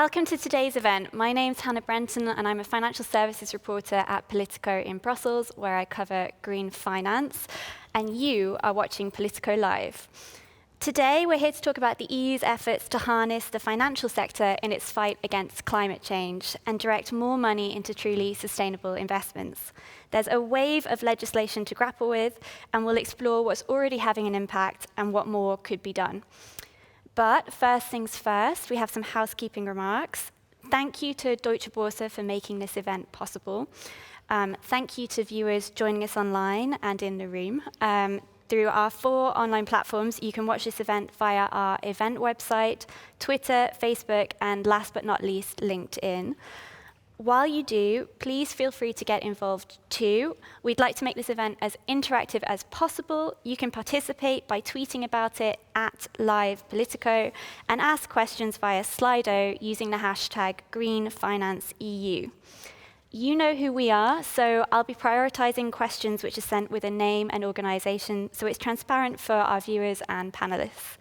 Welcome to today's event. My name's Hannah Brenton, and I'm a financial services reporter at POLITICO in Brussels, where I cover green finance. And you are watching POLITICO Live. Today, we're here to talk about the EU's efforts to harness the financial sector in its fight against climate change and direct more money into truly sustainable investments. There's a wave of legislation to grapple with, and we'll explore what's already having an impact and what more could be done. But first things first, we have some housekeeping remarks. Thank you to Deutsche Börse for making this event possible. Thank you to viewers joining us online and in the room. Through our 4 online platforms, you can watch this event via our event website, Twitter, Facebook, and last but not least, LinkedIn. While you do, please feel free to get involved too. We'd like to make this event as interactive as possible. You can participate by tweeting about it at @LivePolitico and ask questions via Slido using the hashtag #GreenFinanceEU. You know who we are, so I'll be prioritizing questions which are sent with a name and organization so it's transparent for our viewers and panelists.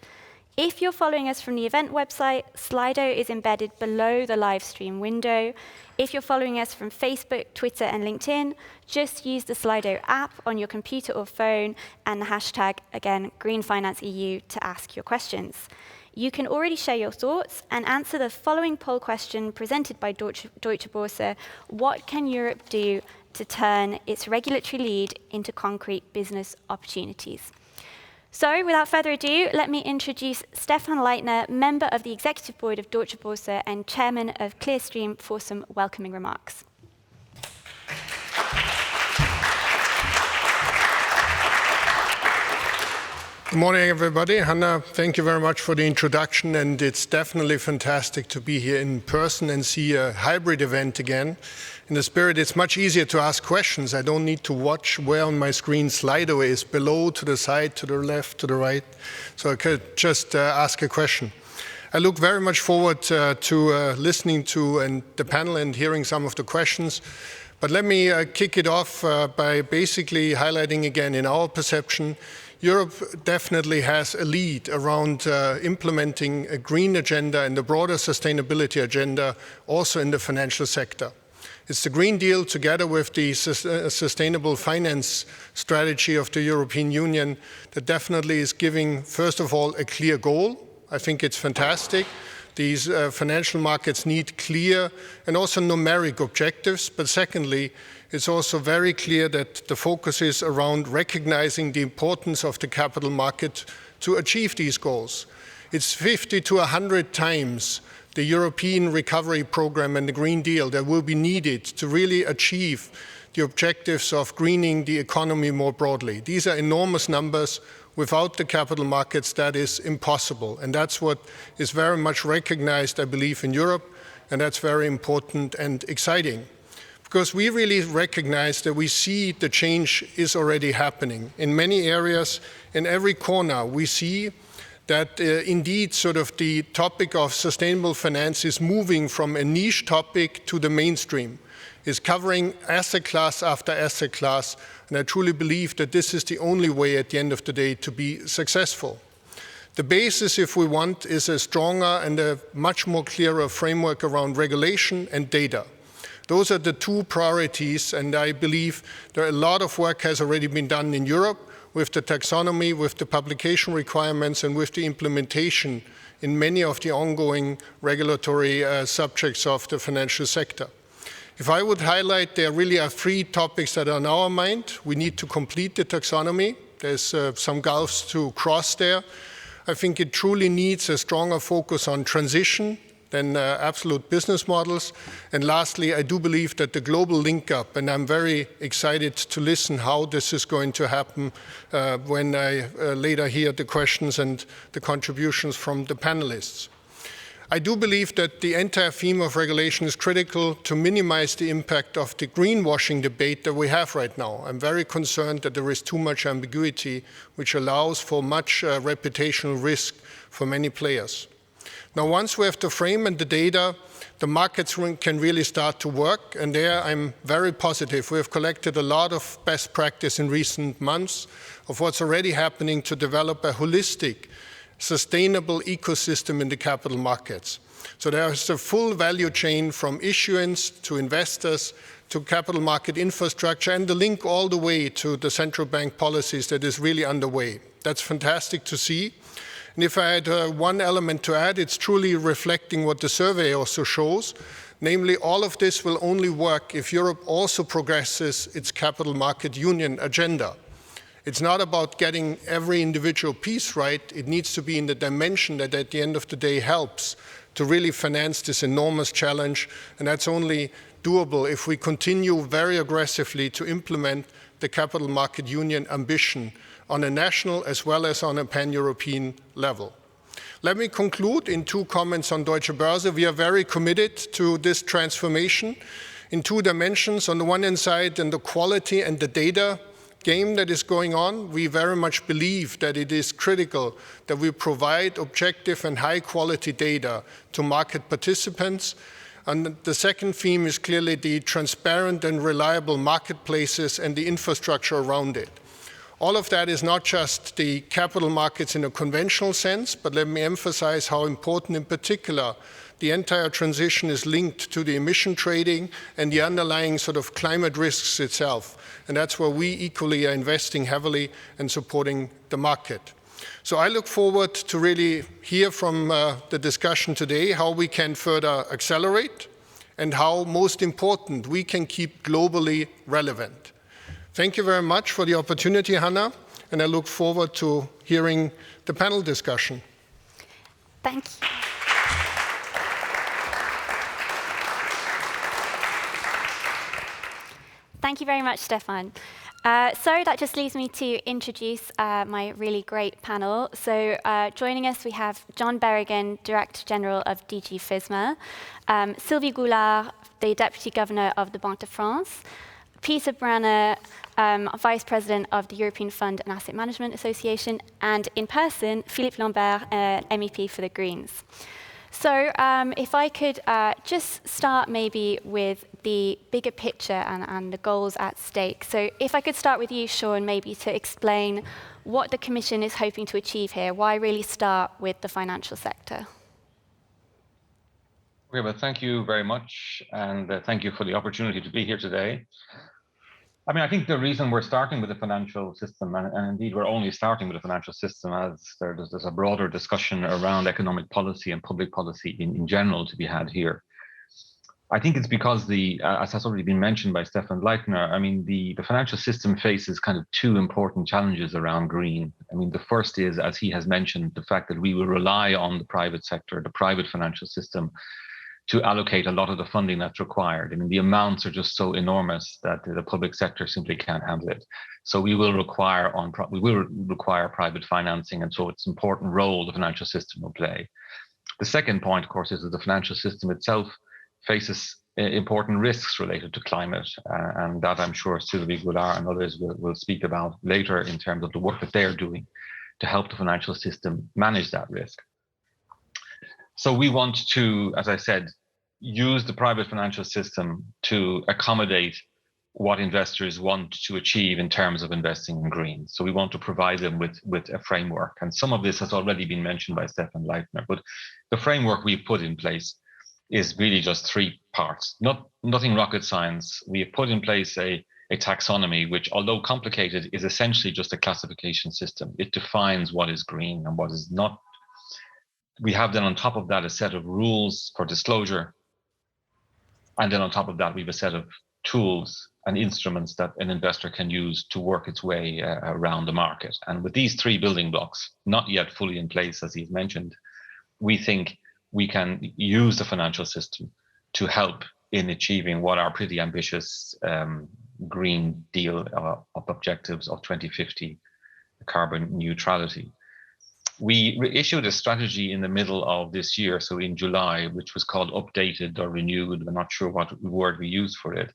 If you're following us from the event website, Slido is embedded below the live stream window. If you're following us from Facebook, Twitter, and LinkedIn, just use the Slido app on your computer or phone and the hashtag, again, #GreenFinanceEU to ask your questions. You can already share your thoughts and answer the following poll question presented by Deutsche Börse: what can Europe do to turn its regulatory lead into concrete business opportunities? So, without further ado, let me introduce Stefan Leitner, member of the Executive Board of Deutsche Börse and chairman of Clearstream, for some welcoming remarks. Good morning, everybody. Hannah, thank you very much for the introduction, and it's definitely fantastic to be here in person and see a hybrid event again. In the spirit, it's much easier to ask questions. I don't need to watch where on my screen Slido is, below, to the side, to the left, to the right, so I could just ask a question. I look very much forward to listening to the panel and hearing some of the questions. But let me kick it off by basically highlighting again, in our perception, Europe definitely has a lead around implementing a green agenda and a broader sustainability agenda also in the financial sector. It's the Green Deal together with the sustainable finance strategy of the European Union that definitely is giving, first of all, a clear goal. I think it's fantastic. These financial markets need clear and also numeric objectives. But secondly, it's also very clear that the focus is around recognizing the importance of the capital market to achieve these goals. It's 50 to 100 times the European Recovery Program and the Green Deal that will be needed to really achieve the objectives of greening the economy more broadly. These are enormous numbers. Without the capital markets, that is impossible. And that's what is very much recognized, I believe, in Europe. And that's very important and exciting. Because we really recognize that we see the change is already happening. In many areas, in every corner, we see that indeed sort of the topic of sustainable finance is moving from a niche topic to the mainstream. It's covering asset class after asset class, and I truly believe that this is the only way at the end of the day to be successful. The basis, if we want, is a stronger and a much more clearer framework around regulation and data. Those are the 2 priorities, and I believe that a lot of work has already been done in Europe with the taxonomy, with the publication requirements, and with the implementation in many of the ongoing regulatory subjects of the financial sector. If I would highlight, there really are 3 topics that are on our mind. We need to complete the taxonomy. There's some gulfs to cross there. I think it truly needs a stronger focus on transition than absolute business models. And lastly, I do believe that the global link-up, and I'm very excited to listen how this is going to happen when I later hear the questions and the contributions from the panelists. I do believe that the entire theme of regulation is critical to minimize the impact of the greenwashing debate that we have right now. I'm very concerned that there is too much ambiguity, which allows for much reputational risk for many players. Now, once we have the frame and the data, the markets can really start to work, and there I'm very positive. We have collected a lot of best practice in recent months of what's already happening to develop a holistic, sustainable ecosystem in the capital markets. So there's a full value chain from issuance to investors to capital market infrastructure, and the link all the way to the central bank policies that is really underway. That's fantastic to see. And if I had one element to add, it's truly reflecting what the survey also shows. Namely, all of this will only work if Europe also progresses its capital market union agenda. It's not about getting every individual piece right. It needs to be in the dimension that at the end of the day helps to really finance this enormous challenge. And that's only doable if we continue very aggressively to implement the capital market union ambition on a national as well as on a pan-European level. Let me conclude in 2 comments on Deutsche Börse. We are very committed to this transformation in 2 dimensions. On the one hand side, in the quality and the data game that is going on, we very much believe that it is critical that we provide objective and high quality data to market participants. And the second theme is clearly the transparent and reliable marketplaces and the infrastructure around it. All of that is not just the capital markets in a conventional sense, but let me emphasize how important in particular the entire transition is linked to the emission trading and the underlying sort of climate risks itself. And that's where we equally are investing heavily and supporting the market. So I look forward to really hear from the discussion today how we can further accelerate and how, most important, we can keep globally relevant. Thank you very much for the opportunity, Hannah, and I look forward to hearing the panel discussion. Thank you. Thank you very much, Stefan. So that just leaves me to introduce my really great panel. So joining us, we have John Berrigan, Director General of DG FISMA, Sylvie Goulard, the Deputy Governor of the Banque de France, Peter Branner, Vice President of the European Fund and Asset Management Association, and in person, Philippe Lambert, MEP for the Greens. So if I could just start maybe with the bigger picture and the goals at stake. So if I could start with you, Sean, maybe to explain what the Commission is hoping to achieve here. Why really start with the financial sector? Okay, well, thank you very much, and thank you for the opportunity to be here today. I mean, I think the reason we're starting with the financial system, and indeed we're only starting with the financial system, as there's a broader discussion around economic policy and public policy in general to be had here. I think it's because as has already been mentioned by Stefan Leitner, I mean, the financial system faces kind of 2 important challenges around green. I mean, the first is, as he has mentioned, the fact that we will rely on the private sector, the private financial system, to allocate a lot of the funding that's required. I mean, the amounts are just so enormous that the public sector simply can't handle it. So we will require private financing, and so it's an important role the financial system will play. The second point, of course, is that the financial system itself faces important risks related to climate, and that I'm sure Sylvie Goulard and others will speak about later in terms of the work that they're doing to help the financial system manage that risk. So we want to, as I said, use the private financial system to accommodate what investors want to achieve in terms of investing in green. So we want to provide them with a framework. And some of this has already been mentioned by Stefan Leitner, but the framework we've put in place is really just 3 parts. Nothing rocket science. We have put in place a taxonomy, which, although complicated, is essentially just a classification system. It defines what is green and what is not. We have then on top of that a set of rules for disclosure. And then on top of that, we have a set of tools and instruments that an investor can use to work its way around the market. And with these 3 building blocks, not yet fully in place, as he's mentioned, we think we can use the financial system to help in achieving what are pretty ambitious Green Deal of objectives of 2050 carbon neutrality. We issued a strategy in the middle of this year, so in July, which was called updated or renewed. I'm not sure what word we used for it.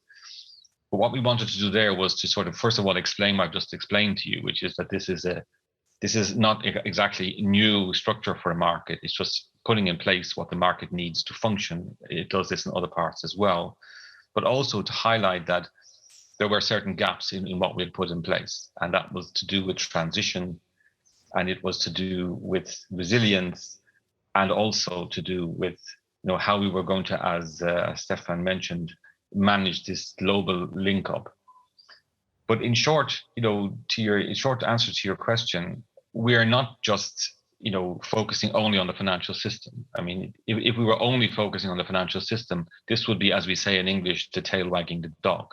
But what we wanted to do there was to sort of, first of all, explain what I've just explained to you, which is that this is not exactly new structure for a market. It's just putting in place what the market needs to function. It does this in other parts as well, but also to highlight that there were certain gaps in what we had put in place, and that was to do with transition, and it was to do with resilience, and also to do with how we were going to, as Stefan mentioned, manage this global link up. But in short, short answer to your question, we are not just focusing only on the financial system. I mean, if we were only focusing on the financial system, this would be, as we say in English, the tail wagging the dog.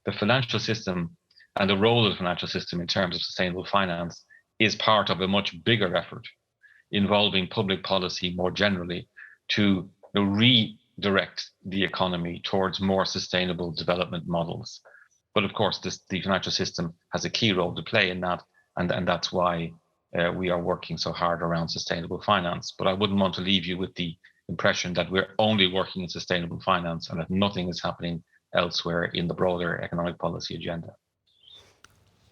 The financial system and the role of the financial system in terms of sustainable finance is part of a much bigger effort involving public policy more generally to redirect the economy towards more sustainable development models. But of course, the financial system has a key role to play in that, and that's why we are working so hard around sustainable finance. But I wouldn't want to leave you with the impression that we're only working in sustainable finance and that nothing is happening elsewhere in the broader economic policy agenda.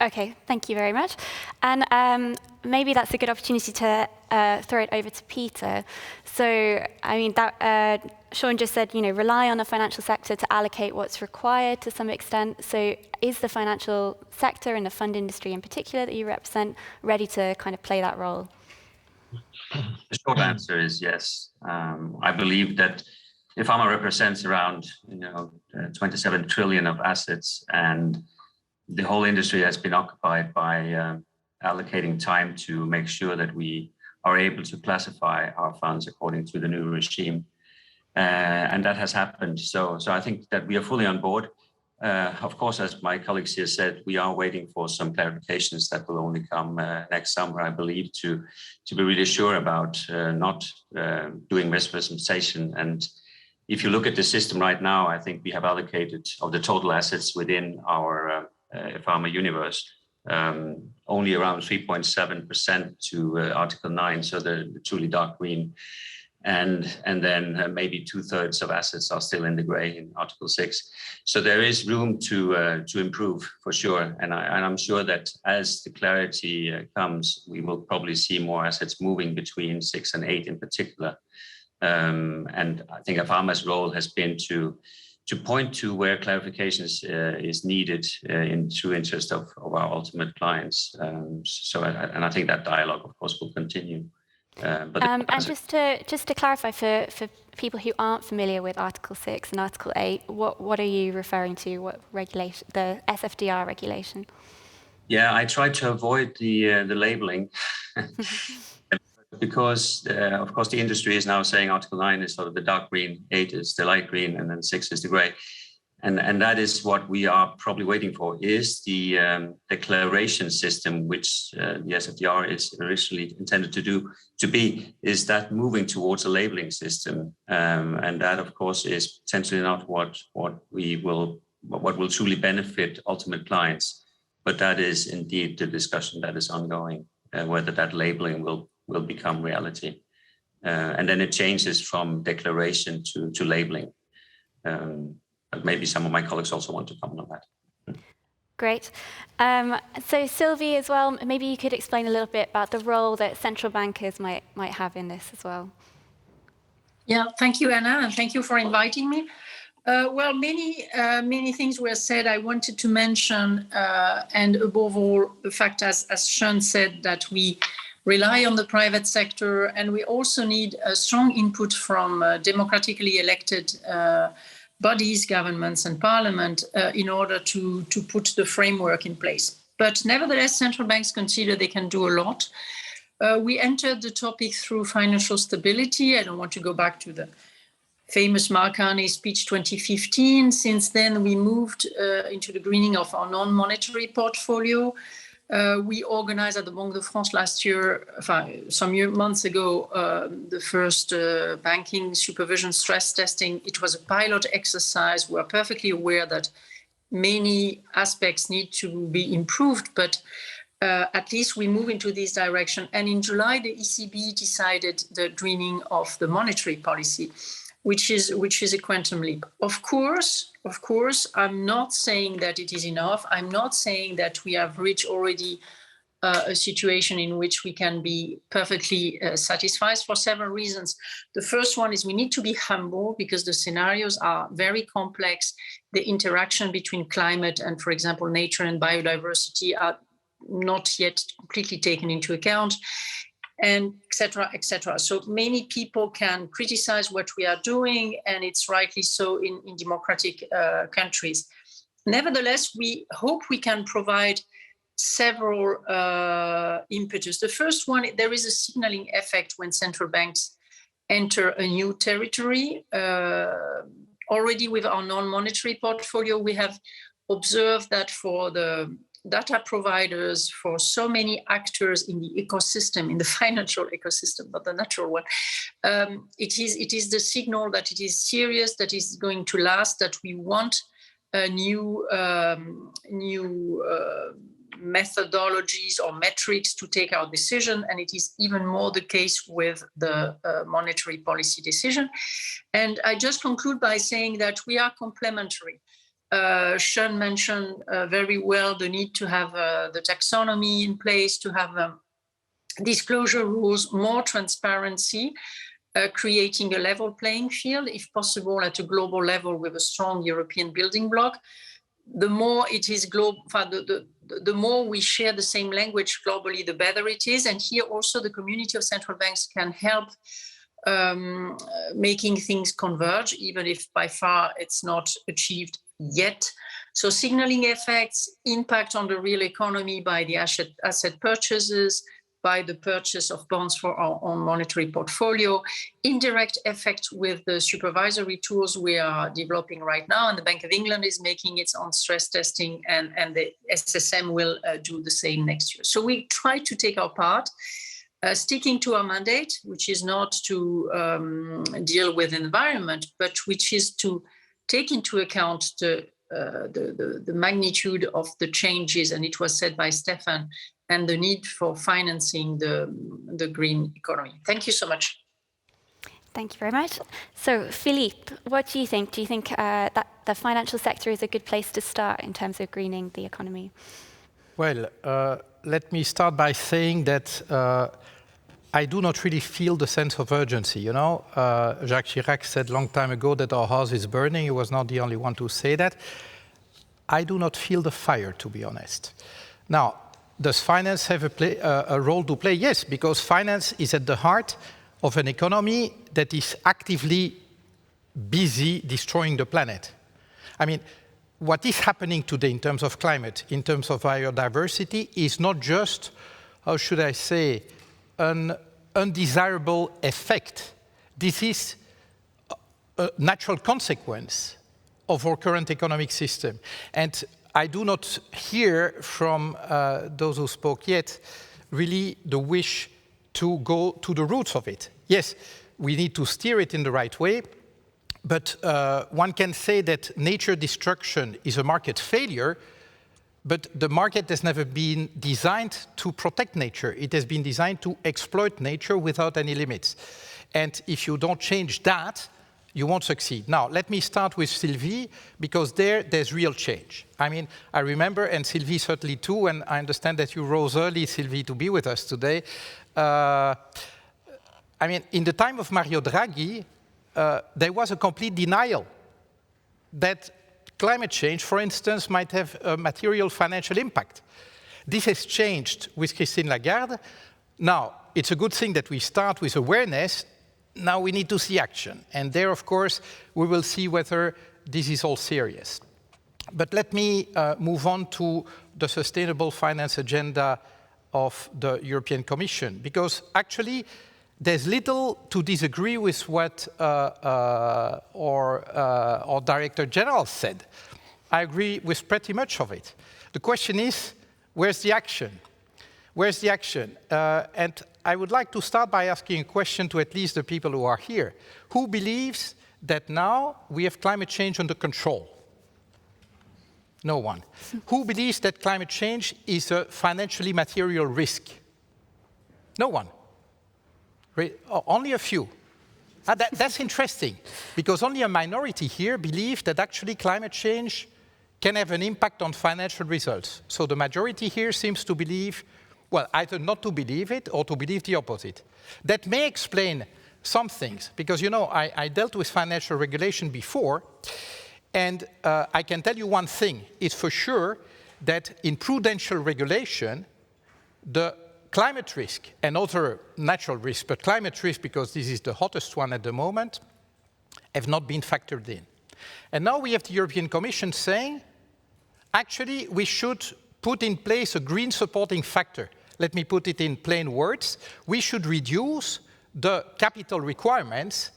Okay, thank you very much. And maybe that's a good opportunity to throw it over to Peter. So, I mean, Sean just said, rely on the financial sector to allocate what's required to some extent. So is the financial sector and the fund industry in particular that you represent ready to kind of play that role? The short answer is yes. I believe that if IFAMA represents around 27 trillion of assets, and the whole industry has been occupied by allocating time to make sure that we are able to classify our funds according to the new regime. And that has happened. So I think that we are fully on board. Of course, as my colleagues here said, we are waiting for some clarifications that will only come next summer, I believe, to be really sure about not doing misrepresentation. And if you look at the system right now, I think we have allocated of the total assets within our IFAMA universe, only around 3.7% to Article 9, so the truly dark green. And then maybe 2/3 of assets are still in the gray in Article 6. So there is room to improve for sure. And I'm sure that as the clarity comes, we will probably see more assets moving between 6 and 8 in particular. And I think IFAMA's role has been to point to where clarifications is needed in true interest of our ultimate clients. And I think that dialogue, of course, will continue. And just to clarify for people who aren't familiar with Article 6 and Article 8, what are you referring to? What regulation? The SFDR regulation? Yeah, I try to avoid the labeling. Because, of course, the industry is now saying Article 9 is sort of the dark green, 8 is the light green, and then 6 is the gray. And that is what we are probably waiting for, is the declaration system, which the SFDR is originally intended to be, is that moving towards a labeling system. And that, of course, is potentially not what will truly benefit ultimate clients. But that is indeed the discussion that is ongoing, whether that labeling will become reality. And then it changes from declaration to labeling. But maybe some of my colleagues also want to comment on that. Great. So Sylvie as well, maybe you could explain a little bit about the role that central bankers might have in this as well. Yeah, thank you, Anna, and thank you for inviting me. Well, many things were said. I wanted to mention, and above all, the fact, as Sean said, that we rely on the private sector, and we also need a strong input from democratically elected bodies, governments, and parliament in order to put the framework in place. But nevertheless, central banks consider they can do a lot. We entered the topic through financial stability. I don't want to go back to the famous Mark Carney speech 2015. Since then, we moved into the greening of our non-monetary portfolio. We organized at the Banque de France last year, some months ago, the first banking supervision stress testing. It was a pilot exercise. We are perfectly aware that many aspects need to be improved, but at least we move into this direction. And in July, the ECB decided the greening of the monetary policy, which is a quantum leap. Of course, I'm not saying that it is enough. I'm not saying that we have reached already a situation in which we can be perfectly satisfied for several reasons. The first one is we need to be humble because the scenarios are very complex. The interaction between climate and, for example, nature and biodiversity are not yet completely taken into account. and et cetera, et cetera. So many people can criticize what we are doing, and it's rightly so in democratic countries. Nevertheless, we hope we can provide several impetus. The first one, there is a signaling effect when central banks enter a new territory. Already with our non-monetary portfolio, we have observed that for the data providers, for so many actors in the ecosystem, in the financial ecosystem, not the natural one, it is the signal that it is serious, that is going to last, that we want new methodologies or metrics to take our decision, and it is even more the case with the monetary policy decision. And I just conclude by saying that we are complementary. Sean mentioned very well the need to have the taxonomy in place, to have disclosure rules, more transparency, creating a level playing field, if possible, at a global level with a strong European building block. The more it is global, the more we share the same language globally, the better it is. And here also the community of central banks can help making things converge, even if by far it's not achieved yet. So signaling effects, impact on the real economy by the asset purchases, by the purchase of bonds for our own monetary portfolio, indirect effect with the supervisory tools we are developing right now, and the Bank of England is making its own stress testing, and the SSM will do the same next year. So we try to take our part, sticking to our mandate, which is not to deal with environment, but which is to take into account the magnitude of the changes, and it was said by Stefan, and the need for financing the green economy. Thank you so much. Thank you very much. So, Philippe, what do you think? Do you think that the financial sector is a good place to start in terms of greening the economy? Well, let me start by saying that I do not really feel the sense of urgency. You know, Jacques Chirac said a long time ago that our house is burning. He was not the only one to say that. I do not feel the fire, to be honest. Now, does finance have a role to play? Yes, because finance is at the heart of an economy that is actively busy destroying the planet. I mean, what is happening today in terms of climate, in terms of biodiversity, is not just, how should I say, an undesirable effect. This is a natural consequence of our current economic system. And I do not hear from those who spoke yet really the wish to go to the roots of it. Yes, we need to steer it in the right way, but one can say that nature destruction is a market failure, but the market has never been designed to protect nature. It has been designed to exploit nature without any limits. And if you don't change that, you won't succeed. Now, let me start with Sylvie, because there's real change. I mean, I remember, and Sylvie certainly too, and I understand that you rose early, Sylvie, to be with us today. I mean, in the time of Mario Draghi, there was a complete denial that climate change, for instance, might have a material financial impact. This has changed with Christine Lagarde. Now, it's a good thing that we start with awareness. Now we need to see action. And there, of course, we will see whether this is all serious. But let me move on to the sustainable finance agenda of the European Commission, because actually there's little to disagree with what our Director General said. I agree with pretty much of it. The question is, where's the action? Where's the action? And I would like to start by asking a question to at least the people who are here. Who believes that now we have climate change under control? No one. Who believes that climate change is a financially material risk? No one. Only a few. That's interesting, because only a minority here believe that actually climate change can have an impact on financial results. So the majority here seems to believe, well, either not to believe it or to believe the opposite. That may explain some things, because, you know, I dealt with financial regulation before, and I can tell you one thing. It's for sure that in prudential regulation, the climate risk and other natural risks, but climate risk, because this is the hottest one at the moment, have not been factored in. And now we have the European Commission saying, actually, we should put in place a green supporting factor. Let me put it in plain words. We should reduce the capital requirements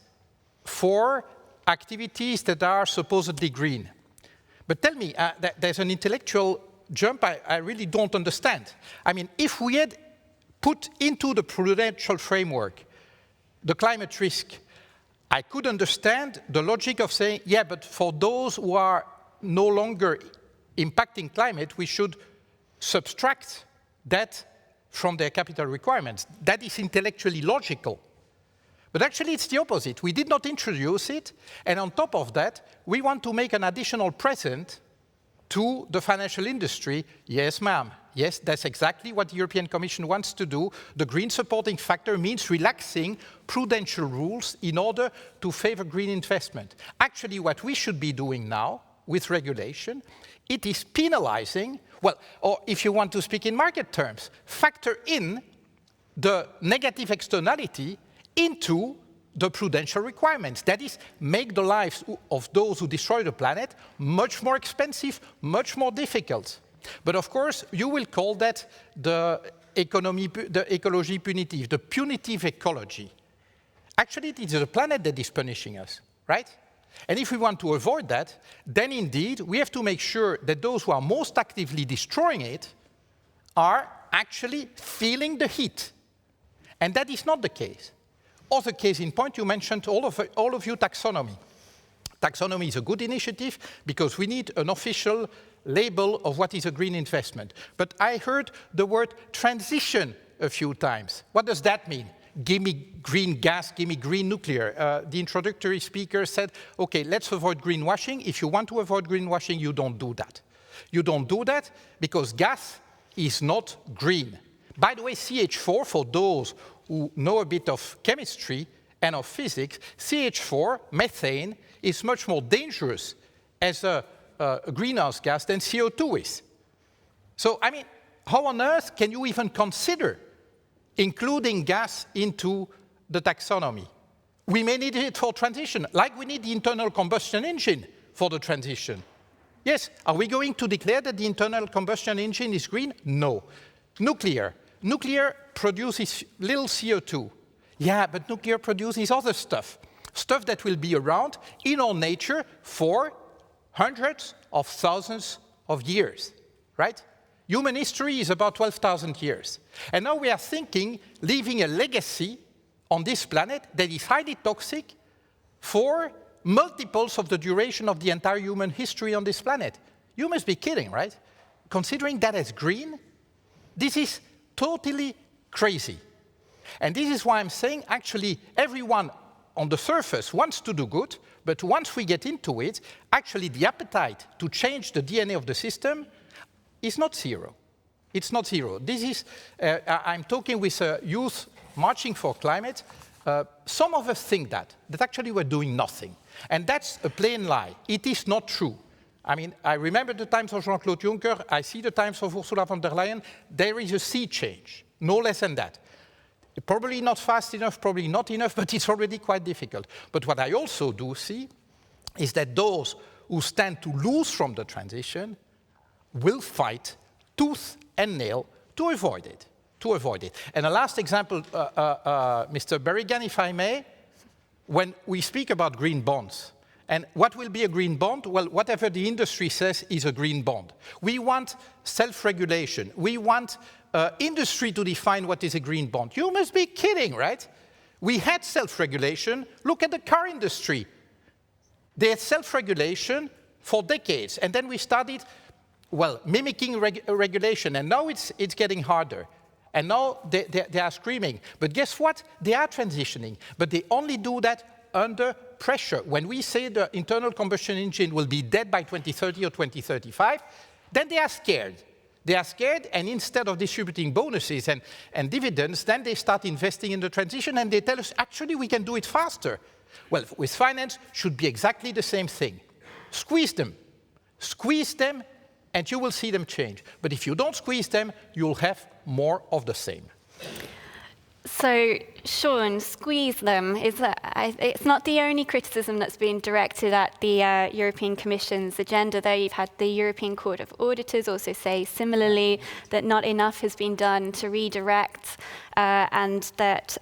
for activities that are supposedly green. But tell me, there's an intellectual jump I really don't understand. I mean, if we had put into the Prudential framework the climate risk, I could understand the logic of saying, yeah, but for those who are no longer impacting climate, we should subtract that from their capital requirements. That is intellectually logical. But actually, it's the opposite. We did not introduce it, and on top of that, we want to make an additional present to the financial industry. Yes, ma'am. Yes, that's exactly what the European Commission wants to do. The green supporting factor means relaxing prudential rules in order to favor green investment. Actually, what we should be doing now with regulation, it is penalizing, well, or if you want to speak in market terms, factor in the negative externality into the prudential requirements. That is, make the lives of those who destroy the planet much more expensive, much more difficult. But of course, you will call that the ecologie punitive, the punitive ecology. Actually, it is the planet that is punishing us, right? And if we want to avoid that, then indeed, we have to make sure that those who are most actively destroying it are actually feeling the heat. And that is not the case. Other case in point, you mentioned all of you taxonomy. Taxonomy is a good initiative because we need an official label of what is a green investment. But I heard the word transition a few times. What does that mean? Give me green gas, give me green nuclear. The introductory speaker said, okay, let's avoid greenwashing. If you want to avoid greenwashing, you don't do that. You don't do that because gas is not green. By the way, CH4, for those who know a bit of chemistry and of physics, CH4, methane, is much more dangerous as a greenhouse gas than CO2 is. So, I mean, how on earth can you even consider including gas into the taxonomy? We may need it for transition, like we need the internal combustion engine for the transition. Yes, are we going to declare that the internal combustion engine is green? No. Nuclear. Nuclear produces little CO2. Yeah, but nuclear produces other stuff. Stuff that will be around in our nature for hundreds of thousands of years, right? Human history is about 12,000 years. And now we are thinking, leaving a legacy on this planet that is highly toxic for multiples of the duration of the entire human history on this planet. You must be kidding, right? Considering that as green, this is totally crazy. And this is why I'm saying, actually, everyone on the surface wants to do good, but once we get into it, actually the appetite to change the DNA of the system is not zero. It's not zero. This is, I'm talking with youth marching for climate. Some of us think that actually we're doing nothing. And that's a plain lie. It is not true. I mean, I remember the times of Jean-Claude Juncker. I see the times of Ursula von der Leyen. There is a sea change, no less than that. Probably not fast enough, probably not enough, but it's already quite difficult. But what I also do see is that those who stand to lose from the transition will fight tooth and nail to avoid it. And a last example, Mr. Berrigan, if I may, when we speak about green bonds, and what will be a green bond? Well, whatever the industry says is a green bond. We want self-regulation. We want industry to define what is a green bond. You must be kidding, right? We had self-regulation. Look at the car industry. They had self-regulation for decades, and then we started, well, mimicking regulation, and now it's getting harder. And now they are screaming. But guess what? They are transitioning, but they only do that under pressure. When we say the internal combustion engine will be dead by 2030 or 2035, then they are scared. They are scared, and instead of distributing bonuses and dividends, then they start investing in the transition, and they tell us, actually, we can do it faster. Well, with finance, should be exactly the same thing. Squeeze them, and you will see them change. But if you don't squeeze them, you'll have more of the same. So, Sean, squeeze them. It's not the only criticism that's been directed at the European Commission's agenda, though. You've had the European Court of Auditors also say similarly that not enough has been done to redirect and that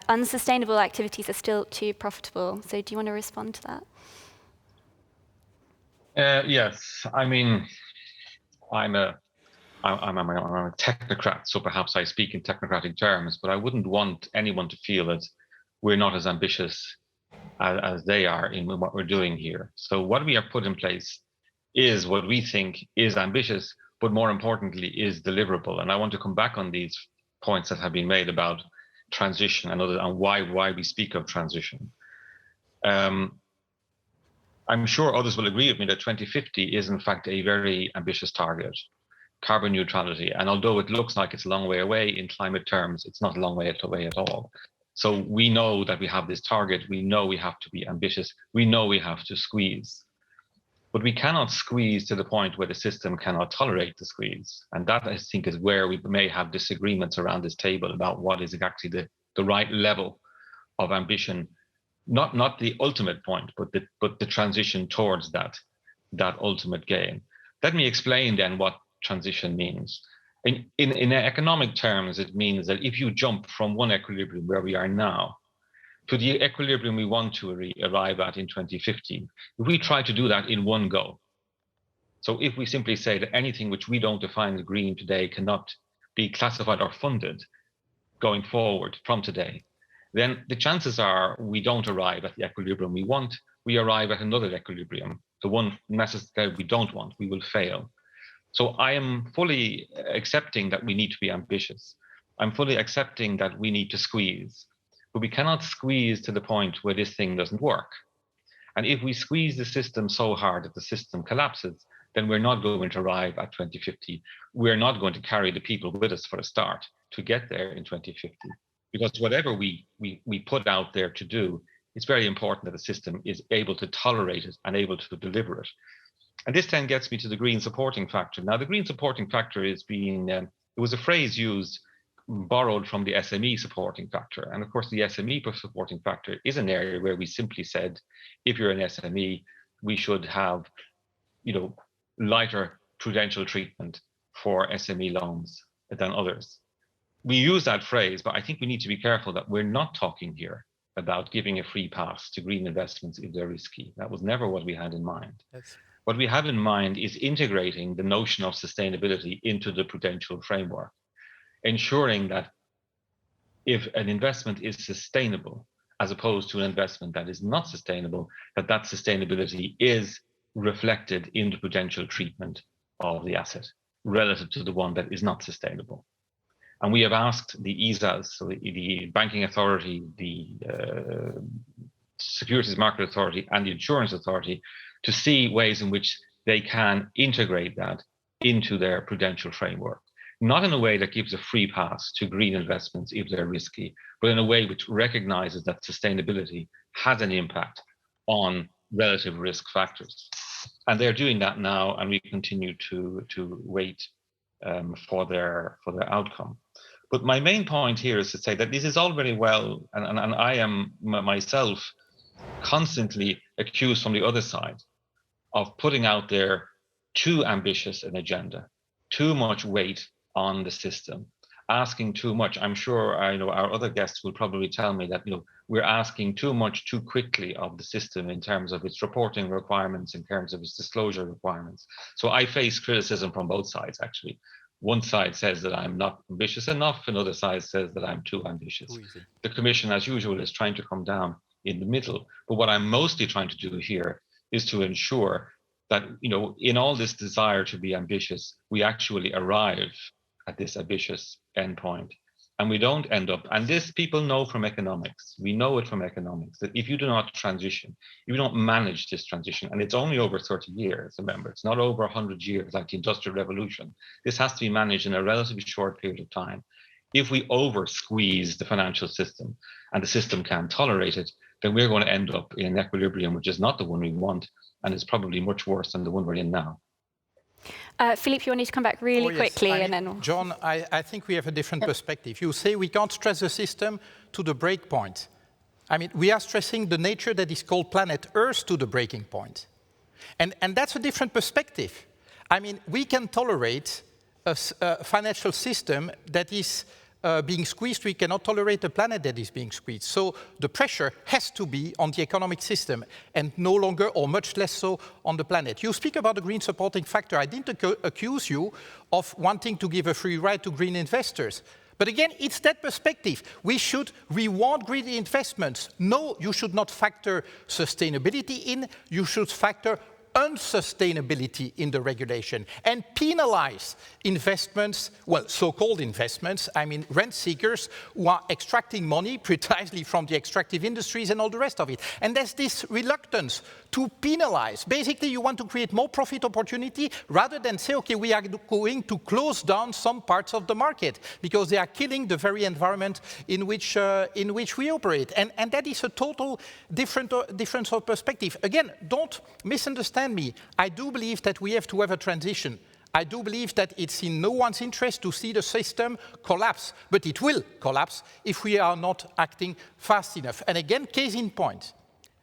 unsustainable activities are still too profitable. So do you want to respond to that? Yes, I mean, I'm a technocrat, so perhaps I speak in technocratic terms, but I wouldn't want anyone to feel that we're not as ambitious as they are in what we're doing here. So what we have put in place is what we think is ambitious, but more importantly is deliverable. And I want to come back on these points that have been made about transition and why we speak of transition. I'm sure others will agree with me that 2050 is in fact a very ambitious target. Carbon neutrality. And although it looks like it's a long way away in climate terms, it's not a long way away at all. So we know that we have this target. We know we have to be ambitious. We know we have to squeeze. But we cannot squeeze to the point where the system cannot tolerate the squeeze. And that, I think, is where we may have disagreements around this table about what is actually the right level of ambition. Not the ultimate point, but the transition towards that ultimate gain. Let me explain then what transition means. In economic terms, it means that if you jump from one equilibrium where we are now to the equilibrium we want to arrive at in 2050, if we try to do that in one go, so if we simply say that anything which we don't define as green today cannot be classified or funded going forward from today, then the chances are we don't arrive at the equilibrium we want, we arrive at another equilibrium, the one necessarily we don't want, we will fail. So I am fully accepting that we need to be ambitious. I'm fully accepting that we need to squeeze, but we cannot squeeze to the point where this thing doesn't work. And if we squeeze the system so hard that the system collapses, then we're not going to arrive at 2050. We're not going to carry the people with us for a start to get there in 2050. Because whatever we put out there to do, it's very important that the system is able to tolerate it and able to deliver it. And this then gets me to the green supporting factor. Now, the green supporting factor is it was a phrase used, borrowed from the SME supporting factor. And of course, the SME supporting factor is an area where we simply said, if you're an SME, we should have, lighter prudential treatment for SME loans than others. We use that phrase, but I think we need to be careful that we're not talking here about giving a free pass to green investments if they're risky. That was never what we had in mind. Yes. What we have in mind is integrating the notion of sustainability into the prudential framework, ensuring that if an investment is sustainable, as opposed to an investment that is not sustainable, that sustainability is reflected in the prudential treatment of the asset relative to the one that is not sustainable. And we have asked the ESAs, so the Banking Authority, the Securities Market Authority, and the Insurance Authority to see ways in which they can integrate that into their prudential framework. Not in a way that gives a free pass to green investments if they're risky, but in a way which recognizes that sustainability has an impact on relative risk factors. And they're doing that now, and we continue to wait for their outcome. But my main point here is to say that this is all very well, and I am myself constantly accused from the other side of putting out there too ambitious an agenda, too much weight on the system, asking too much. I'm sure our other guests will probably tell me that we're asking too much too quickly of the system in terms of its reporting requirements, in terms of its disclosure requirements. So I face criticism from both sides, actually. One side says that I'm not ambitious enough, another side says that I'm too ambitious. The Commission, as usual, is trying to come down in the middle. But what I'm mostly trying to do here is to ensure that, in all this desire to be ambitious, we actually arrive at this ambitious endpoint. And we don't end up, and this people know from economics, we know it from economics, that if you do not transition, if you don't manage this transition, and it's only over 30 years, remember, it's not over 100 years like the Industrial Revolution. This has to be managed in a relatively short period of time. If we over squeeze the financial system and the system can't tolerate it, then we're going to end up in an equilibrium which is not the one we want, and is probably much worse than the one we're in now. Philippe, you wanted to come back really quickly, and then... John, I think we have a different perspective. You say we can't stress the system to the break point. I mean, we are stressing the nature that is called planet Earth to the breaking point. And that's a different perspective. I mean, we can tolerate a financial system that is being squeezed. We cannot tolerate a planet that is being squeezed. So the pressure has to be on the economic system and no longer, or much less so, on the planet. You speak about the green supporting factor. I didn't accuse you of wanting to give a free ride to green investors. But again, it's that perspective. We should reward green investments. No, you should not factor sustainability in. You should factor unsustainability in the regulation and penalize investments, well, so-called investments, I mean rent seekers who are extracting money precisely from the extractive industries and all the rest of it. And there's this reluctance to penalize. Basically, you want to create more profit opportunity rather than say, okay, we are going to close down some parts of the market because they are killing the very environment in which we operate. And that is a total difference of perspective. Again, don't misunderstand me. I do believe that we have to have a transition. I do believe that it's in no one's interest to see the system collapse, but it will collapse if we are not acting fast enough. And again, case in point,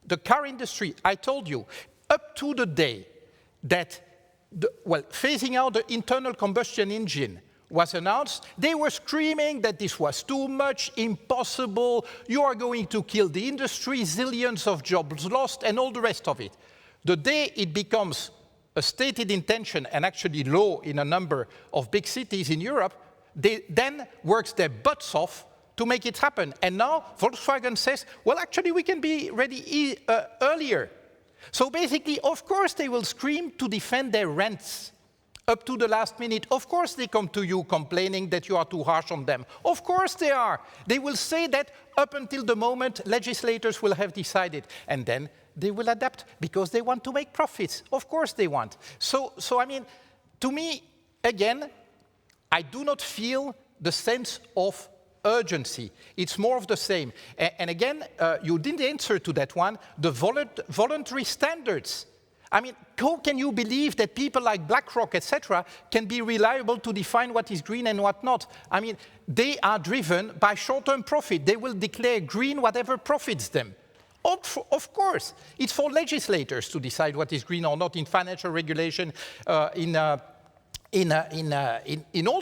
the car industry, I told you, up to the day that, phasing out the internal combustion engine was announced, they were screaming that this was too much, impossible, you are going to kill the industry, zillions of jobs lost, and all the rest of it. The day it becomes a stated intention and actually law in a number of big cities in Europe, they then work their butts off to make it happen. And now Volkswagen says, well, actually, we can be ready earlier. So basically, of course, they will scream to defend their rents up to the last minute. Of course, they come to you complaining that you are too harsh on them. Of course they are. They will say that up until the moment legislators will have decided. And then they will adapt because they want to make profits. Of course they want. So I mean, to me, again, I do not feel the sense of urgency. It's more of the same. And again, you didn't answer to that one, the voluntary standards. I mean, how can you believe that people like BlackRock, etc., can be reliable to define what is green and what not? I mean, they are driven by short-term profit. They will declare green whatever profits them. Of course, it's for legislators to decide what is green or not in financial regulation, in all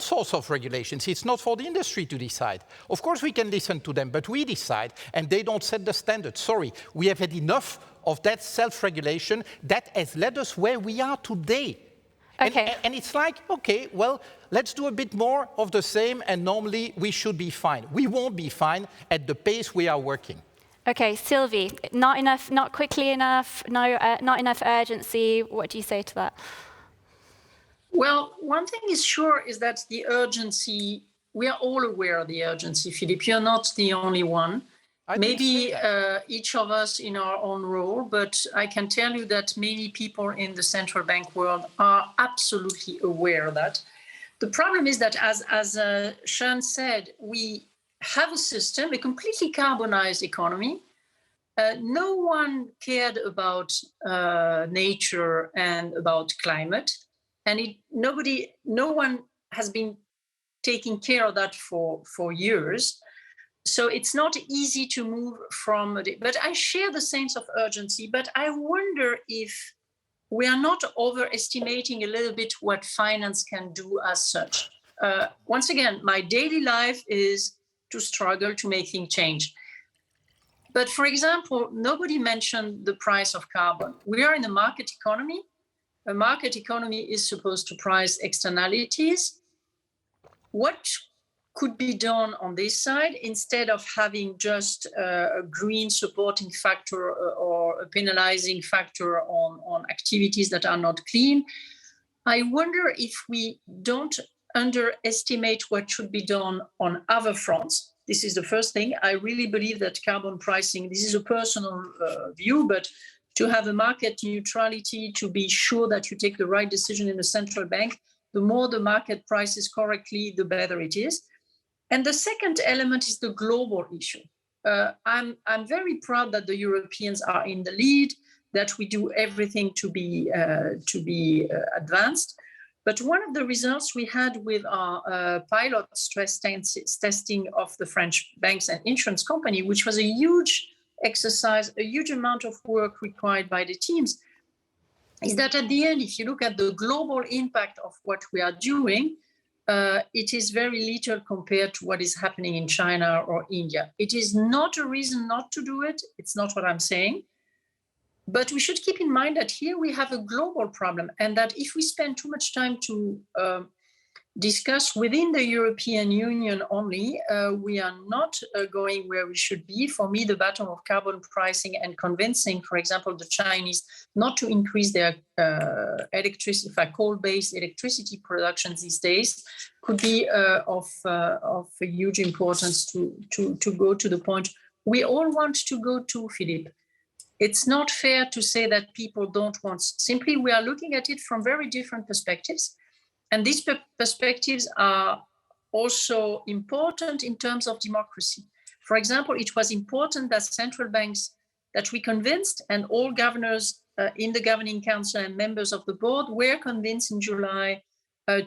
sorts of regulations. It's not for the industry to decide. Of course, we can listen to them, but we decide, and they don't set the standard. Sorry, we have had enough of that self-regulation that has led us where we are today. Okay. And it's like, okay, well, let's do a bit more of the same, and normally we should be fine. We won't be fine at the pace we are working. Okay, Sylvie, not enough, not quickly enough, no, not enough urgency. What do you say to that? Well, one thing is sure is that the urgency, we are all aware of the urgency, Philippe. You're not the only one. Maybe each of us in our own role, but I can tell you that many people in the central bank world are absolutely aware of that. The problem is that, as Sean said, we have a system, a completely carbonized economy. No one cared about nature and about climate. And no one has been taking care of that for years. So it's not easy to move from it. But I share the sense of urgency, but I wonder if we are not overestimating a little bit what finance can do as such. Once again, my daily life is to struggle to make things change. But for example, nobody mentioned the price of carbon. We are in a market economy. A market economy is supposed to price externalities. What could be done on this side instead of having just a green supporting factor or a penalizing factor on activities that are not clean? I wonder if we don't underestimate what should be done on other fronts. This is the first thing. I really believe that carbon pricing, this is a personal view, but to have a market neutrality, to be sure that you take the right decision in the central bank, the more the market prices correctly, the better it is. And the second element is the global issue. I'm very proud that the Europeans are in the lead, that we do everything to be advanced. But one of the results we had with our pilot stress testing of the French banks and insurance company, which was a huge exercise, a huge amount of work required by the teams, is that at the end, if you look at the global impact of what we are doing, it is very little compared to what is happening in China or India. It is not a reason not to do it. It's not what I'm saying. But we should keep in mind that here we have a global problem, and that if we spend too much time to discuss within the European Union only, we are not going where we should be. For me, the battle of carbon pricing and convincing, for example, the Chinese not to increase their coal-based electricity production these days could be of a huge importance to go to the point we all want to go to, Philippe. It's not fair to say that people don't want. Simply, we are looking at it from very different perspectives. And these perspectives are also important in terms of democracy. For example, it was important that central banks, that we convinced, and all governors in the governing council and members of the board were convinced in July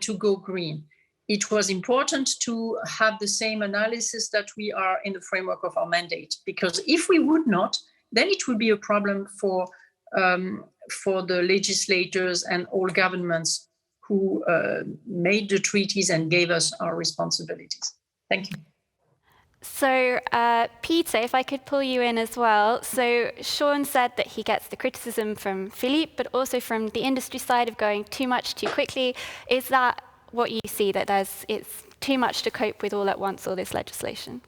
to go green. It was important to have the same analysis that we are in the framework of our mandate, because if we would not, then it would be a problem for the legislators and all governments who made the treaties and gave us our responsibilities. Thank you. So, Peter, if I could pull you in as well. So, Sean said that he gets the criticism from Philippe, but also from the industry side of going too much too quickly. Is that what you see, that it's too much to cope with all at once, all this legislation?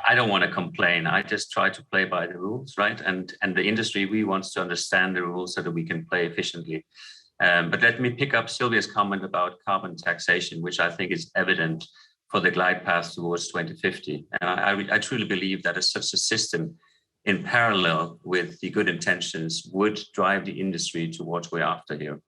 I don't want to complain. I just try to play by the rules, right? And the industry, we want to understand the rules so that we can play efficiently. But let me pick up Sylvia's comment about carbon taxation, which I think is evident for the glide path towards 2050. And I truly believe that such a system, in parallel with the good intentions, would drive the industry to what we're after here.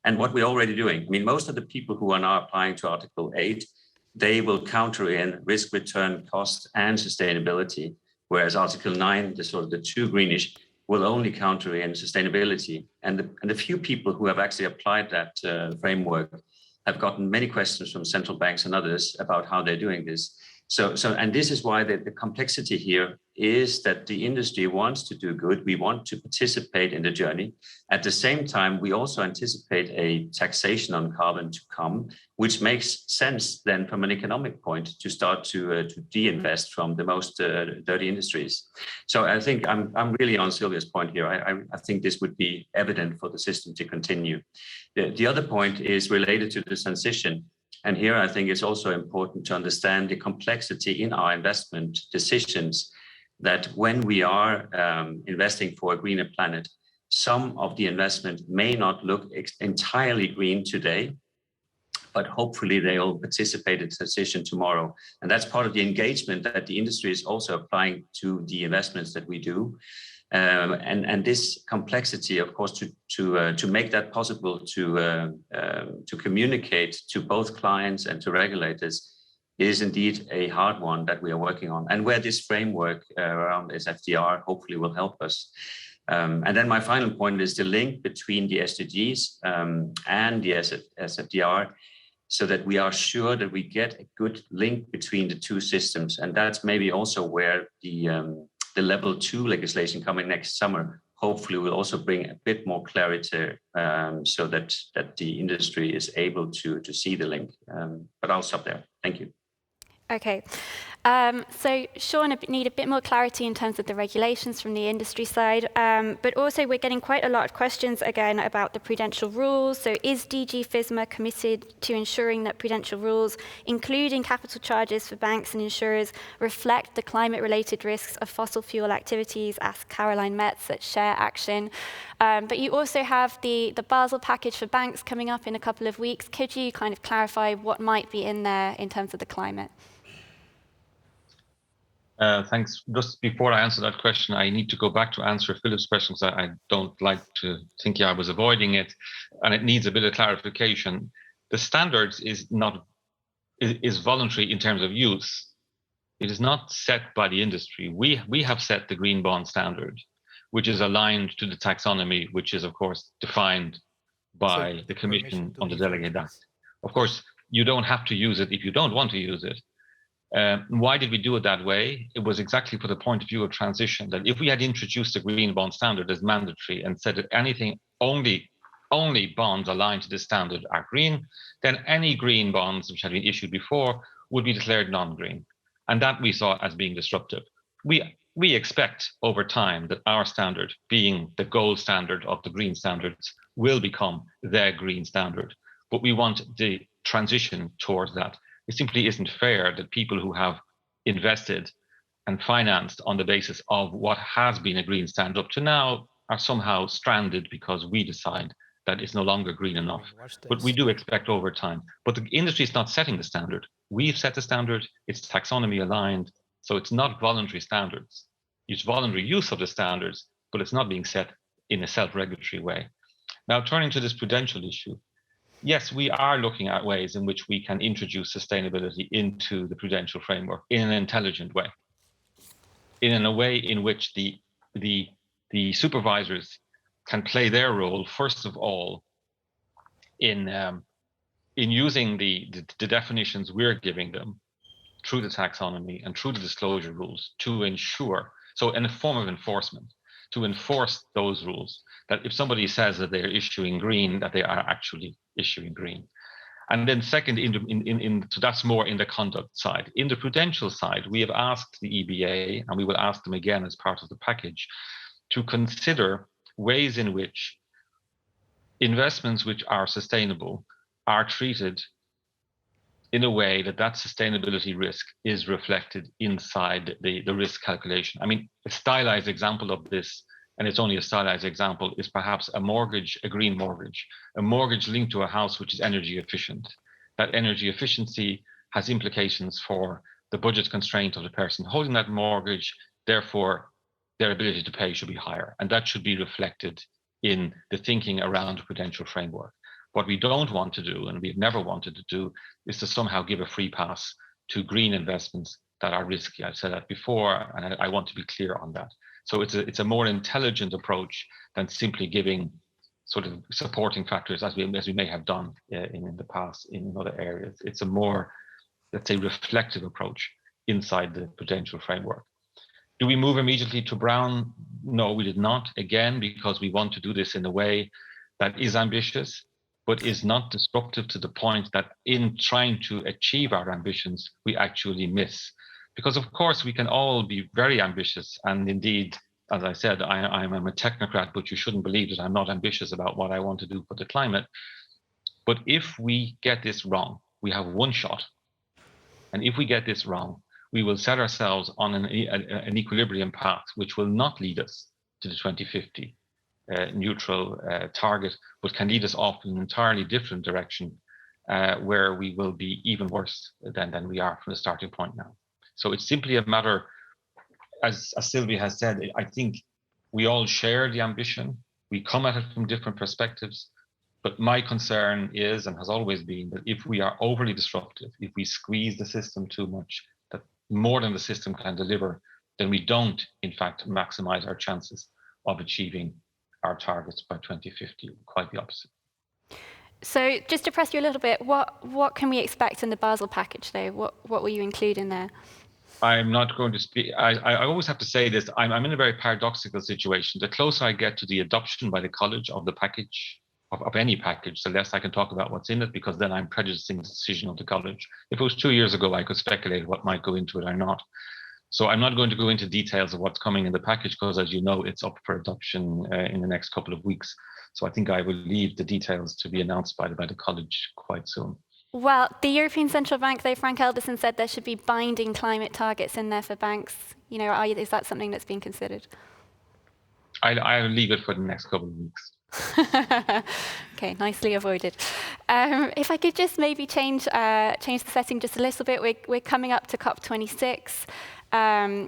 And what we're already doing. I mean, most of the people who are now applying to Article 8, they will counter in risk, return, cost, and sustainability, whereas Article 9, the too greenish, will only counter in sustainability. And the few people who have actually applied that framework have gotten many questions from central banks and others about how they're doing this. And this is why the complexity here is that the industry wants to do good. We want to participate in the journey. At the same time, we also anticipate a taxation on carbon to come, which makes sense then from an economic point to start to de-invest from the most dirty industries. So I think I'm really on Sylvia's point here. I think this would be evident for the system to continue. The other point is related to the transition. And here, I think it's also important to understand the complexity in our investment decisions, that when we are investing for a greener planet, some of the investment may not look entirely green today, but hopefully they will participate in the transition tomorrow. And that's part of the engagement that the industry is also applying to the investments that we do. And this complexity, of course, to make that possible, to communicate to both clients and to regulators, is indeed a hard one that we are working on, and where this framework around SFDR hopefully will help us. And then my final point is the link between the SDGs and the SFDR, so that we are sure that we get a good link between the two systems. And that's maybe also where the level 2 legislation coming next summer hopefully will also bring a bit more clarity, so that the industry is able to see the link. But I'll stop there. Thank you. Okay. So Sean, I need a bit more clarity in terms of the regulations from the industry side, but also we're getting quite a lot of questions again about the Prudential rules. So is DG FISMA committed to ensuring that Prudential rules, including capital charges for banks and insurers, reflect the climate-related risks of fossil fuel activities? Asked Caroline Metz at Share Action. But you also have the Basel package for banks coming up in a couple of weeks. Could you kind of clarify what might be in there in terms of the climate? Thanks. Just before I answer that question, I need to go back to answer Philip's question, because I don't like to think I was avoiding it, and it needs a bit of clarification. The standards is voluntary in terms of use. It is not set by the industry. We have set the green bond standard, which is aligned to the taxonomy, which is of course defined by the Commission on the Delegated Act. Of course, you don't have to use it if you don't want to use it. Why did we do it that way? It was exactly for the point of view of transition, that if we had introduced a green bond standard as mandatory and said that anything, only bonds aligned to this standard are green, then any green bonds which had been issued before would be declared non-green. And that we saw as being disruptive. We expect over time that our standard, being the gold standard of the green standards, will become the green standard. But we want the transition towards that. It simply isn't fair that people who have invested and financed on the basis of what has been a green standard up to now are somehow stranded because we decide that it's no longer green enough. But we do expect over time. But the industry is not setting the standard. We've set the standard, it's taxonomy aligned, so it's not voluntary standards. It's voluntary use of the standards, but it's not being set in a self-regulatory way. Now, turning to this Prudential issue, yes, we are looking at ways in which we can introduce sustainability into the Prudential framework in an intelligent way, in a way in which the supervisors can play their role, first of all, in using the definitions we're giving them through the taxonomy and through the disclosure rules to ensure, so in a form of enforcement, to enforce those rules, that if somebody says that they're issuing green, that they are actually issuing green. And then second, so that's more in the conduct side. In the Prudential side, we have asked the EBA, and we will ask them again as part of the package, to consider ways in which investments which are sustainable are treated in a way that that sustainability risk is reflected inside the risk calculation. I mean, a stylized example of this, and it's only a stylized example, is perhaps a mortgage, a green mortgage, a mortgage linked to a house which is energy efficient. That energy efficiency has implications for the budget constraint of the person holding that mortgage, therefore their ability to pay should be higher. And that should be reflected in the thinking around the Prudential framework. What we don't want to do, and we've never wanted to do, is to somehow give a free pass to green investments that are risky. I've said that before, and I want to be clear on that. So it's a more intelligent approach than simply giving sort of supporting factors as we may have done in the past in other areas. It's a more, let's say, reflective approach inside the Prudential framework. Do we move immediately to brown? No, we did not. Again, because we want to do this in a way that is ambitious, but is not disruptive to the point that in trying to achieve our ambitions, we actually miss. Because of course, we can all be very ambitious. And indeed, as I said, I'm a technocrat, but you shouldn't believe that I'm not ambitious about what I want to do for the climate. But if we get this wrong, we have one shot. And if we get this wrong, we will set ourselves on an equilibrium path, which will not lead us to the 2050 neutral target, but can lead us off in an entirely different direction where we will be even worse than we are from the starting point now. So it's simply a matter, as Sylvia has said, I think we all share the ambition. We come at it from different perspectives. But my concern is, and has always been, that if we are overly disruptive, if we squeeze the system too much, that more than the system can deliver, then we don't, in fact, maximize our chances of achieving our targets by 2050. Quite the opposite. So just to press you a little bit, what can we expect in the Basel package, though? What will you include in there? I'm not going to speak. I always have to say this. I'm in a very paradoxical situation. The closer I get to the adoption by the college of the package, of any package, the less I can talk about what's in it, because then I'm prejudicing the decision of the college. If it was 2 years ago, I could speculate what might go into it or not. So I'm not going to go into details of what's coming in the package, because as you know, it's up for adoption in the next couple of weeks. So I think I will leave the details to be announced by the college quite soon. Well, the European Central Bank, though, Frank Elderson said there should be binding climate targets in there for banks. You know, is that something that's being considered? I'll leave it for the next couple of weeks. Okay, nicely avoided. If I could just maybe change the setting just a little bit. We're coming up to COP26.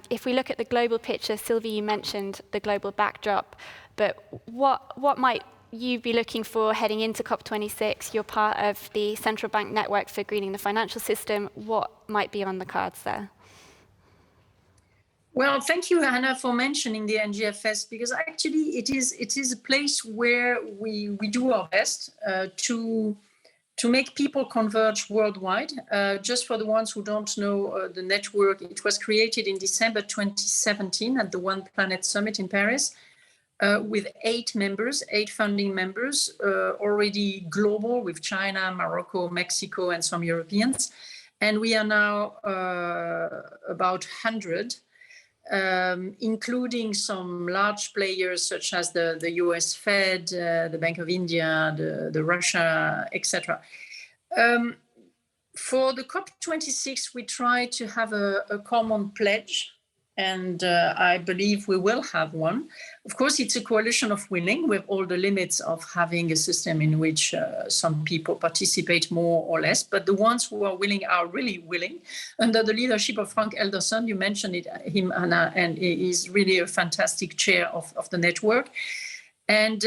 If we look at the global picture, Sylvie, you mentioned the global backdrop, but what might you be looking for heading into COP26? You're part of the Central Bank Network for Greening the Financial System. What might be on the cards there? Well, thank you, Hannah, for mentioning the NGFS, because actually it is a place where we do our best to make people converge worldwide. Just for the ones who don't know the network, it was created in December 2017 at the One Planet Summit in Paris with 8 founding members, already global with China, Morocco, Mexico, and some Europeans. And we are now about 100. Including some large players such as the US Fed, the Bank of India, the Russia, etc. For the COP26, we try to have a common pledge, and I believe we will have one. Of course, it's a coalition of willing, with all the limits of having a system in which some people participate more or less, but the ones who are willing are really willing. Under the leadership of Frank Elderson, you mentioned him, Anna, and he is really a fantastic chair of the network. And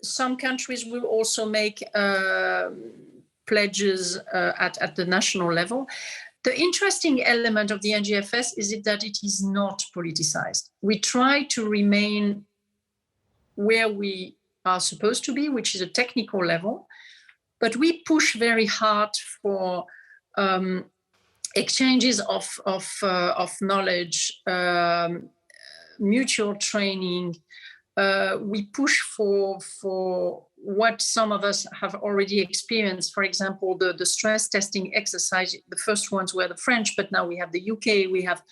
some countries will also make pledges at the national level. The interesting element of the NGFS is that it is not politicized. We try to remain where we are supposed to be, which is a technical level, but we push very hard for exchanges of knowledge, mutual training. We push for what some of us have already experienced. For example, the stress testing exercise. The first ones were the French, but now we have the UK, we have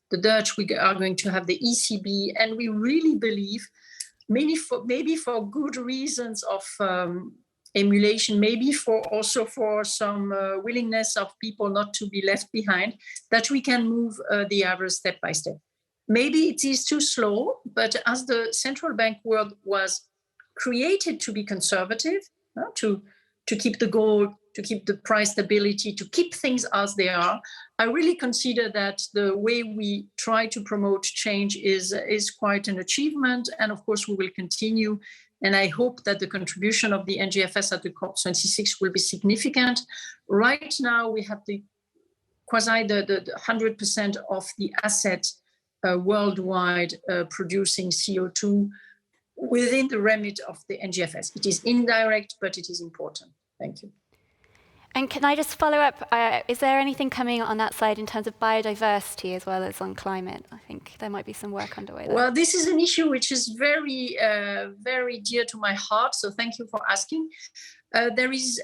the Dutch, we are going to have the ECB, and we really believe, maybe for good reasons of emulation, maybe also for some willingness of people not to be left behind, that we can move the average step by step. Maybe it is too slow, but as the central bank world was created to be conservative, to keep the goal, to keep the price stability, to keep things as they are, I really consider that the way we try to promote change is quite an achievement. And of course, we will continue. And I hope that the contribution of the NGFS at the COP26 will be significant. Right now, we have the 100% of the assets worldwide producing CO2 within the remit of the NGFS. It is indirect, but it is important. Thank you. And can I just follow up? Is there anything coming on that side in terms of biodiversity as well as on climate? I think there might be some work underway there. Well, this is an issue which is very, very dear to my heart. So thank you for asking. There is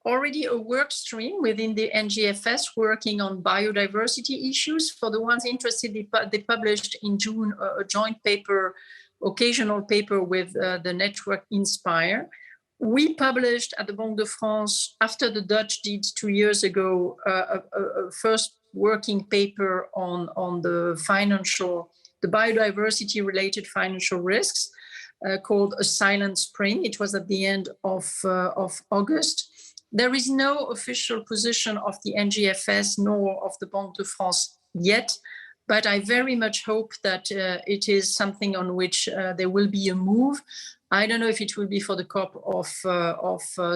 already a work stream within the NGFS working on biodiversity issues. For the ones interested, they published in June a joint paper, occasional paper with the network Inspire. We published at the Banque de France, after the Dutch did 2 years ago, a first working paper on the biodiversity-related financial risks called A Silent Spring. It was at the end of August. There is no official position of the NGFS nor of the Banque de France yet, but I very much hope that it is something on which there will be a move. I don't know if it will be for the COP of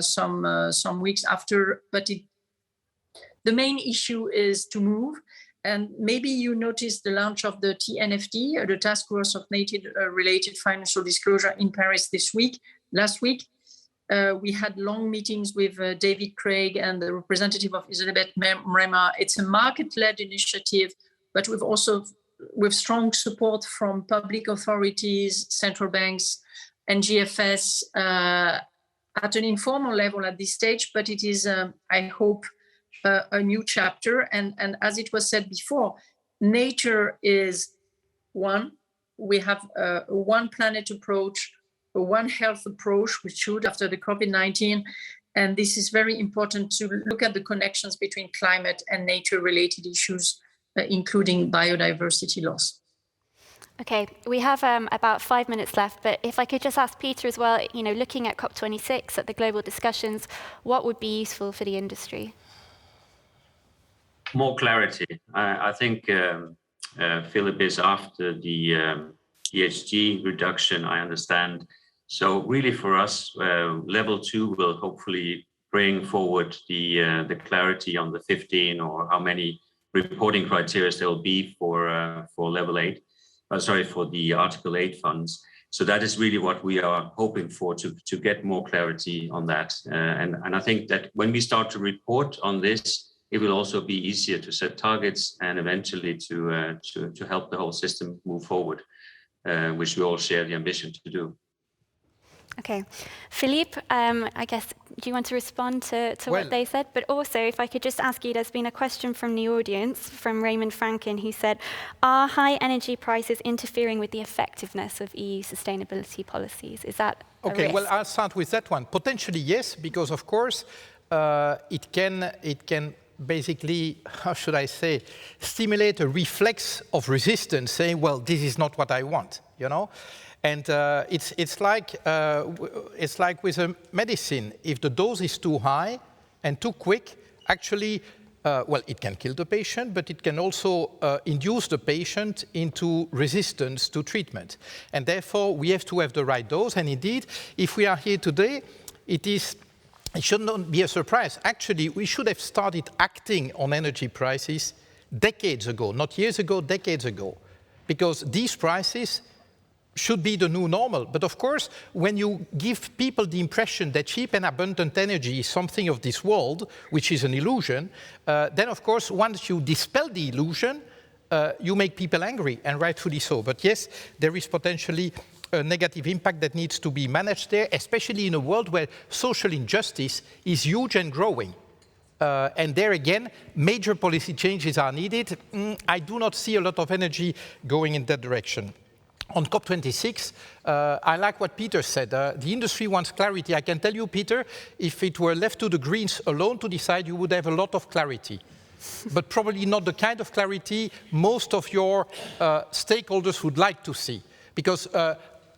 some weeks after, but the main issue is to move. And maybe you noticed the launch of the TNFD, the Task Force of Nature-related Financial Disclosure in Paris last week. We had long meetings with David Craig and the representative of Elizabeth Mrema. It's a market-led initiative, but with strong support from public authorities, central banks, NGFS at an informal level at this stage, but it is, I hope, a new chapter. And as it was said before, nature is one. We have a one planet approach, a one health approach, which should after the COVID-19. And this is very important to look at the connections between climate and nature-related issues, including biodiversity loss. Okay, we have about 5 minutes left, but if I could just ask Peter as well, looking at COP26, at the global discussions, what would be useful for the industry? More clarity. I think Philip is after the ESG reduction, I understand. So really for us, level 2 will hopefully bring forward the clarity on the 15 or how many reporting criteria there will be for level 8, for the Article 8 funds. So that is really what we are hoping for, to get more clarity on that. And I think that when we start to report on this, it will also be easier to set targets and eventually to help the whole system move forward, which we all share the ambition to do. Okay. Philippe, I guess, do you want to respond to what they said? But also, if I could just ask you, there's been a question from the audience, from Raymond Franken, who said, are high energy prices interfering with the effectiveness of EU sustainability policies? Is that a risk? Well, I'll start with that one. Potentially, yes, because, of course, it can basically, how should I say, stimulate a reflex of resistance, saying, well, this is not what I want, you know? And it's like with a medicine. If the dose is too high and too quick, actually, it can kill the patient, but it can also induce the patient into resistance to treatment. And therefore, we have to have the right dose. And indeed, if we are here today, it should not be a surprise. Actually, we should have started acting on energy prices decades ago, not years ago, decades ago, because these prices should be the new normal. But of course, when you give people the impression that cheap and abundant energy is something of this world, which is an illusion, then of course, once you dispel the illusion, you make people angry, and rightfully so. But yes, there is potentially a negative impact that needs to be managed there, especially in a world where social injustice is huge and growing. And there again, major policy changes are needed. I do not see a lot of energy going in that direction. On COP26, I like what Peter said. The industry wants clarity. I can tell you, Peter, if it were left to the Greens alone to decide, you would have a lot of clarity. But probably not the kind of clarity most of your stakeholders would like to see. Because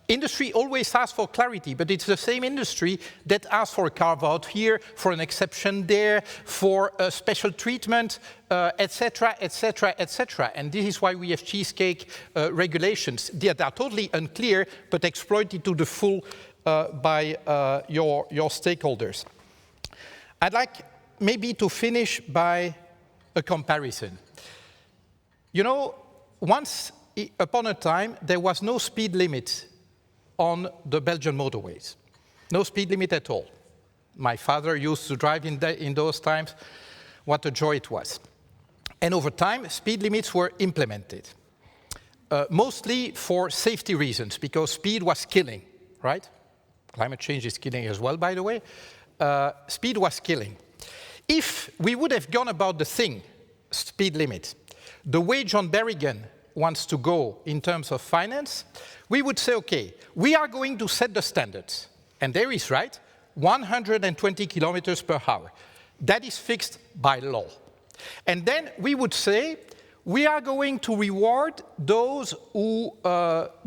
industry always asks for clarity, but it's the same industry that asks for a carve-out here, for an exception there, for a special treatment, etc., etc., etc. And this is why we have cheesecake regulations that are totally unclear, but exploited to the full by your stakeholders. I'd like maybe to finish by a comparison. You know, once upon a time, there was no speed limit on the Belgian motorways. No speed limit at all. My father used to drive in those times. What a joy it was. And over time, speed limits were implemented, mostly for safety reasons, because speed was killing, right? Climate change is killing as well, by the way. Speed was killing. If we would have gone about the thing, speed limit, the way John Berrigan wants to go in terms of finance, we would say, okay, we are going to set the standards. And there is, right, 120 kilometers per hour. That is fixed by law. And then we would say, we are going to reward those who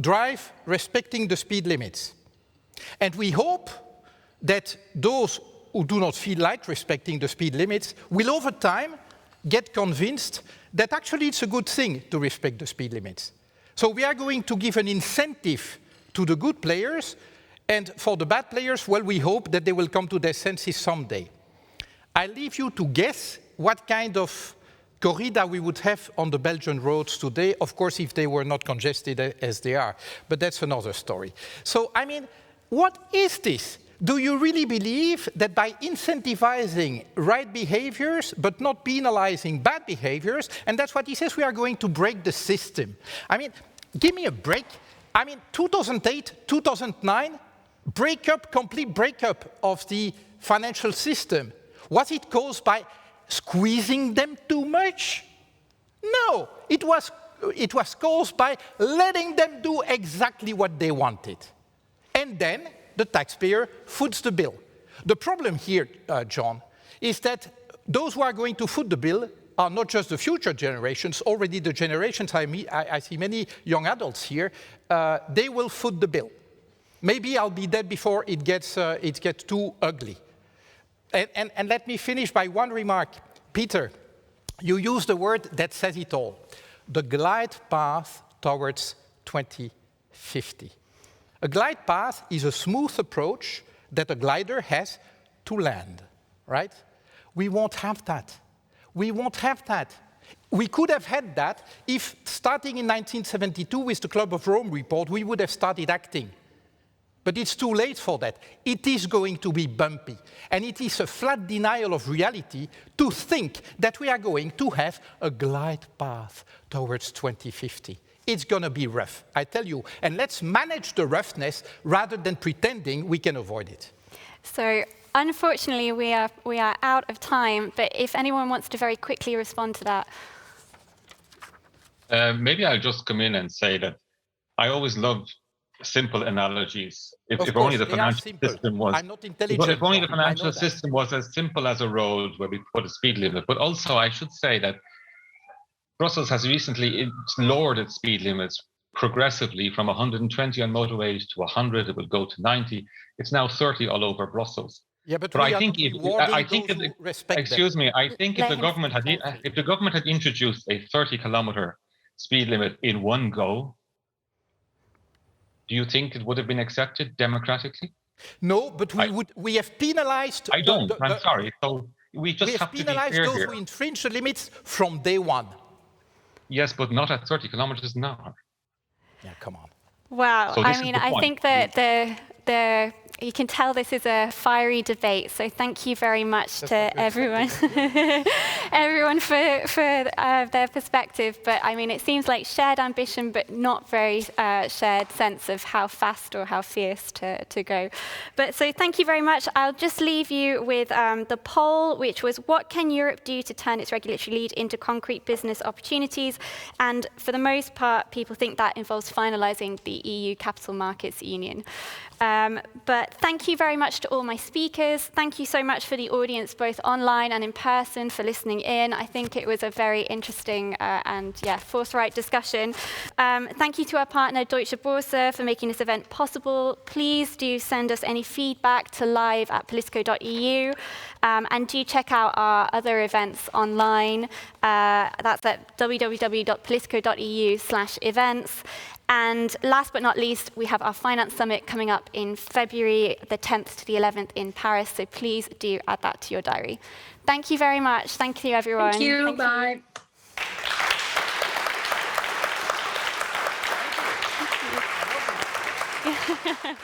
drive respecting the speed limits. And we hope that those who do not feel like respecting the speed limits will over time get convinced that actually it's a good thing to respect the speed limits. So we are going to give an incentive to the good players, and for the bad players, well, we hope that they will come to their senses someday. I leave you to guess what kind of corrida we would have on the Belgian roads today, of course, if they were not congested as they are. But that's another story. So, I mean, what is this? Do you really believe that by incentivizing right behaviors, but not penalizing bad behaviors, and that's what he says, we are going to break the system? I mean, give me a break. I mean, 2008, 2009, complete breakup of the financial system. Was it caused by squeezing them too much? No, it was caused by letting them do exactly what they wanted. And then the taxpayer foots the bill. The problem here, John, is that those who are going to foot the bill are not just the future generations, already the generations I see many young adults here, they will foot the bill. Maybe I'll be dead before it gets too ugly. And let me finish by one remark. Peter, you used a word that says it all. The glide path towards 2050. A glide path is a smooth approach that a glider has to land, right? We won't have that. We won't have that. We could have had that if, starting in 1972 with the Club of Rome report, we would have started acting. But it's too late for that. It is going to be bumpy. And it is a flat denial of reality to think that we are going to have a glide path towards 2050. It's going to be rough, I tell you. And let's manage the roughness rather than pretending we can avoid it. So, unfortunately, we are out of time. But if anyone wants to very quickly respond to that. Maybe I'll just come in and say that I always love simple analogies. If only the financial system was, I'm not intelligent. If only the financial system was as simple as a road where we put a speed limit. But also, I should say that Brussels has recently lowered its speed limits progressively from 120 on motorways to 100. It will go to 90. It's now 30 all over Brussels. Yeah, but I think if the government had introduced a 30-kilometer speed limit in one go, do you think it would have been accepted democratically? No, but we have penalized. I'm sorry. So we just have to be penalized clear those here. who infringe the limits from day one. Yes, but not at 30 kilometers an hour. Yeah, come on. Wow. So I mean, I think that you can tell this is a fiery debate. So thank you very much to everyone, everyone for their perspective. But I mean, it seems like shared ambition, but not very shared sense of how fast or how fierce to go. But so thank you very much. I'll just leave you with the poll, which was, what can Europe do to turn its regulatory lead into concrete business opportunities? And for the most part, people think that involves finalizing the EU Capital Markets Union. But thank you very much to all my speakers. Thank you so much for the audience, both online and in person, for listening in. I think it was a very interesting and forthright discussion. Thank you to our partner, Deutsche Börse, for making this event possible. Please do send us any feedback to live@politico.eu. And do check out our other events online. That's at www.politico.eu/events. And last but not least, we have our Finance Summit coming up in February, the 10th to the 11th in Paris. So please do add that to your diary. Thank you very much. Thank you, everyone. Thank you. Bye. Thank you.